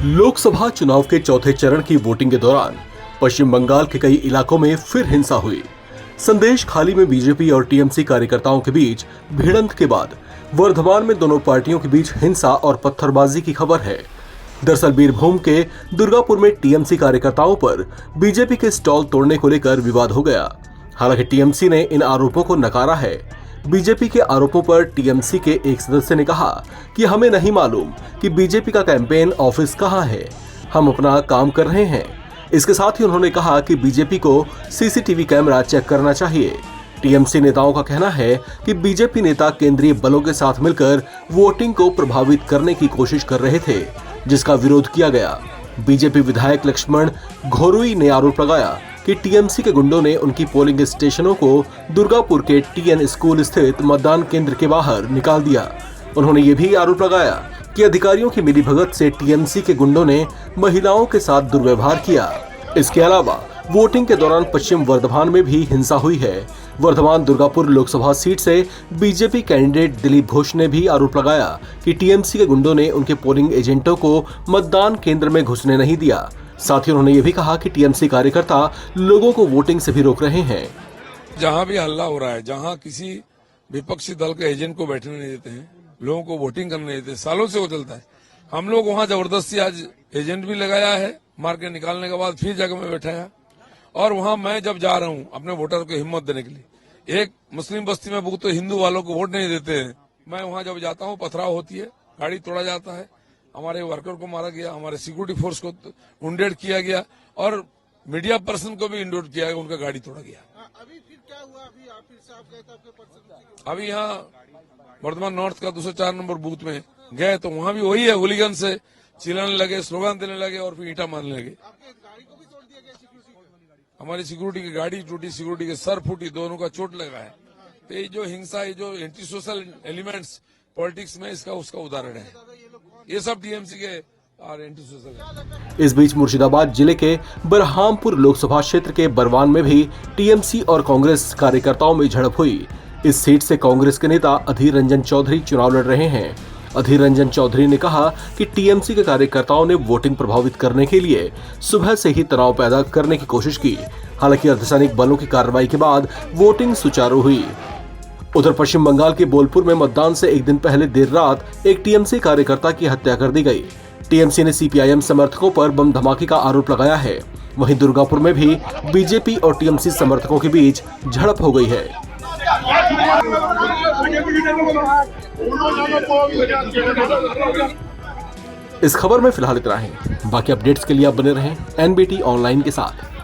लोकसभा चुनाव के चौथे चरण की वोटिंग के दौरान पश्चिम बंगाल के कई इलाकों में फिर हिंसा हुई। संदेश खाली में बीजेपी और टीएमसी कार्यकर्ताओं के बीच भिड़ंत के बाद वर्धमान में दोनों पार्टियों के बीच हिंसा और पत्थरबाजी की खबर है। दरअसल बीरभूम के दुर्गापुर में टीएमसी कार्यकर्ताओं पर बीजेपी के स्टॉल तोड़ने को लेकर विवाद हो गया। हालांकि टीएमसी ने इन आरोपों को नकारा है। बीजेपी के आरोपों पर टीएमसी के एक सदस्य ने कहा कि हमें नहीं मालूम कि बीजेपी का कैंपेन ऑफिस कहां है, हम अपना काम कर रहे हैं। इसके साथ ही उन्होंने कहा कि बीजेपी को सीसीटीवी कैमरा चेक करना चाहिए। टीएमसी नेताओं का कहना है कि बीजेपी नेता केंद्रीय बलों के साथ मिलकर वोटिंग को प्रभावित करने की कोशिश कर रहे थे, जिसका विरोध किया गया। बीजेपी विधायक लक्ष्मण घोरुई ने आरोप लगाया कि टीएमसी के गुंडों ने उनकी पोलिंग स्टेशनों को दुर्गापुर के टीएन स्कूल स्थित मतदान केंद्र के बाहर निकाल दिया। उन्होंने ये भी आरोप लगाया कि अधिकारियों की मिलीभगत से टीएमसी के गुंडों ने महिलाओं के साथ दुर्व्यवहार किया। इसके अलावा वोटिंग के दौरान पश्चिम वर्धमान में भी हिंसा हुई है। वर्धमान दुर्गापुर लोकसभा सीट से बीजेपी कैंडिडेट दिलीप घोष ने भी आरोप लगाया कि टीएमसी के गुंडों ने उनके पोलिंग एजेंटों को मतदान केंद्र में घुसने नहीं दिया। साथ ही उन्होंने ये भी कहा कि टीएमसी कार्यकर्ता लोगों को वोटिंग से भी रोक रहे हैं। जहां भी हल्ला हो रहा है, जहां किसी विपक्षी दल के एजेंट को बैठने नहीं देते हैं, लोगों को वोटिंग करने नहीं देते, सालों से वो चलता है। हम लोग वहां जबरदस्ती आज एजेंट भी लगाया है, मार के निकालने के बाद फिर जगह में बैठाया। और वहां मैं जब जा रहा हूं अपने वोटर को हिम्मत देने के लिए, एक मुस्लिम बस्ती में बहुत तो हिंदू वालों को वोट नहीं देते हैं, मैं वहां जब जाता हूं पथराव होती है, गाड़ी तोड़ा जाता है, हमारे वर्कर को मारा गया, हमारे सिक्योरिटी फोर्स को उंडेड किया गया और मीडिया पर्सन को भी इंडोड किया गया, उनका गाड़ी तोड़ा गया। अभी फिर क्या हुआ? अभी आप फिर से आप गए थे आपके पर्सन? अभी यहाँ वर्धमान नॉर्थ का 204 नंबर बूथ में गए तो वहां भी वही है, हुलीगन से चिल्लाने लगे, स्लोगन देने लगे और फिर ईंटा मारने लगे। आपके गाड़ी को भी तोड़ दिया गया? सिक्योरिटी, हमारी सिक्योरिटी की गाड़ी टूटी, सिक्योरिटी के सर फूटी, दोनों का चोट लगा है। तो ये जो हिंसा, ये जो एंटी सोशल एलिमेंट्स पॉलिटिक्स में इसका उसका उदाहरण है। ये सब टीएमसी के और एंटी सोशल। इस बीच मुर्शिदाबाद जिले के बरहामपुर लोकसभा क्षेत्र के बरवान में भी टीएमसी और कांग्रेस कार्यकर्ताओं में झड़प हुई। इस सीट से कांग्रेस के नेता अधीर रंजन चौधरी चुनाव लड़ रहे हैं। अधीर रंजन चौधरी ने कहा कि टीएमसी के कार्यकर्ताओं ने वोटिंग प्रभावित करने के लिए सुबह से ही तनाव पैदा करने की कोशिश की। हालांकि अर्धसैनिक बलों की कार्रवाई के बाद वोटिंग सुचारू हुई। उधर पश्चिम बंगाल के बोलपुर में मतदान से एक दिन पहले देर रात एक टीएमसी कार्यकर्ता की हत्या कर दी गई। टीएमसी ने सीपीआईएम समर्थकों पर बम धमाके का आरोप लगाया है। वहीं दुर्गापुर में भी बीजेपी और टीएमसी समर्थकों के बीच झड़प हो गई है। इस खबर में फिलहाल इतना ही। बाकी अपडेट्स के लिए आप बने रहें एनबीटी ऑनलाइन के साथ।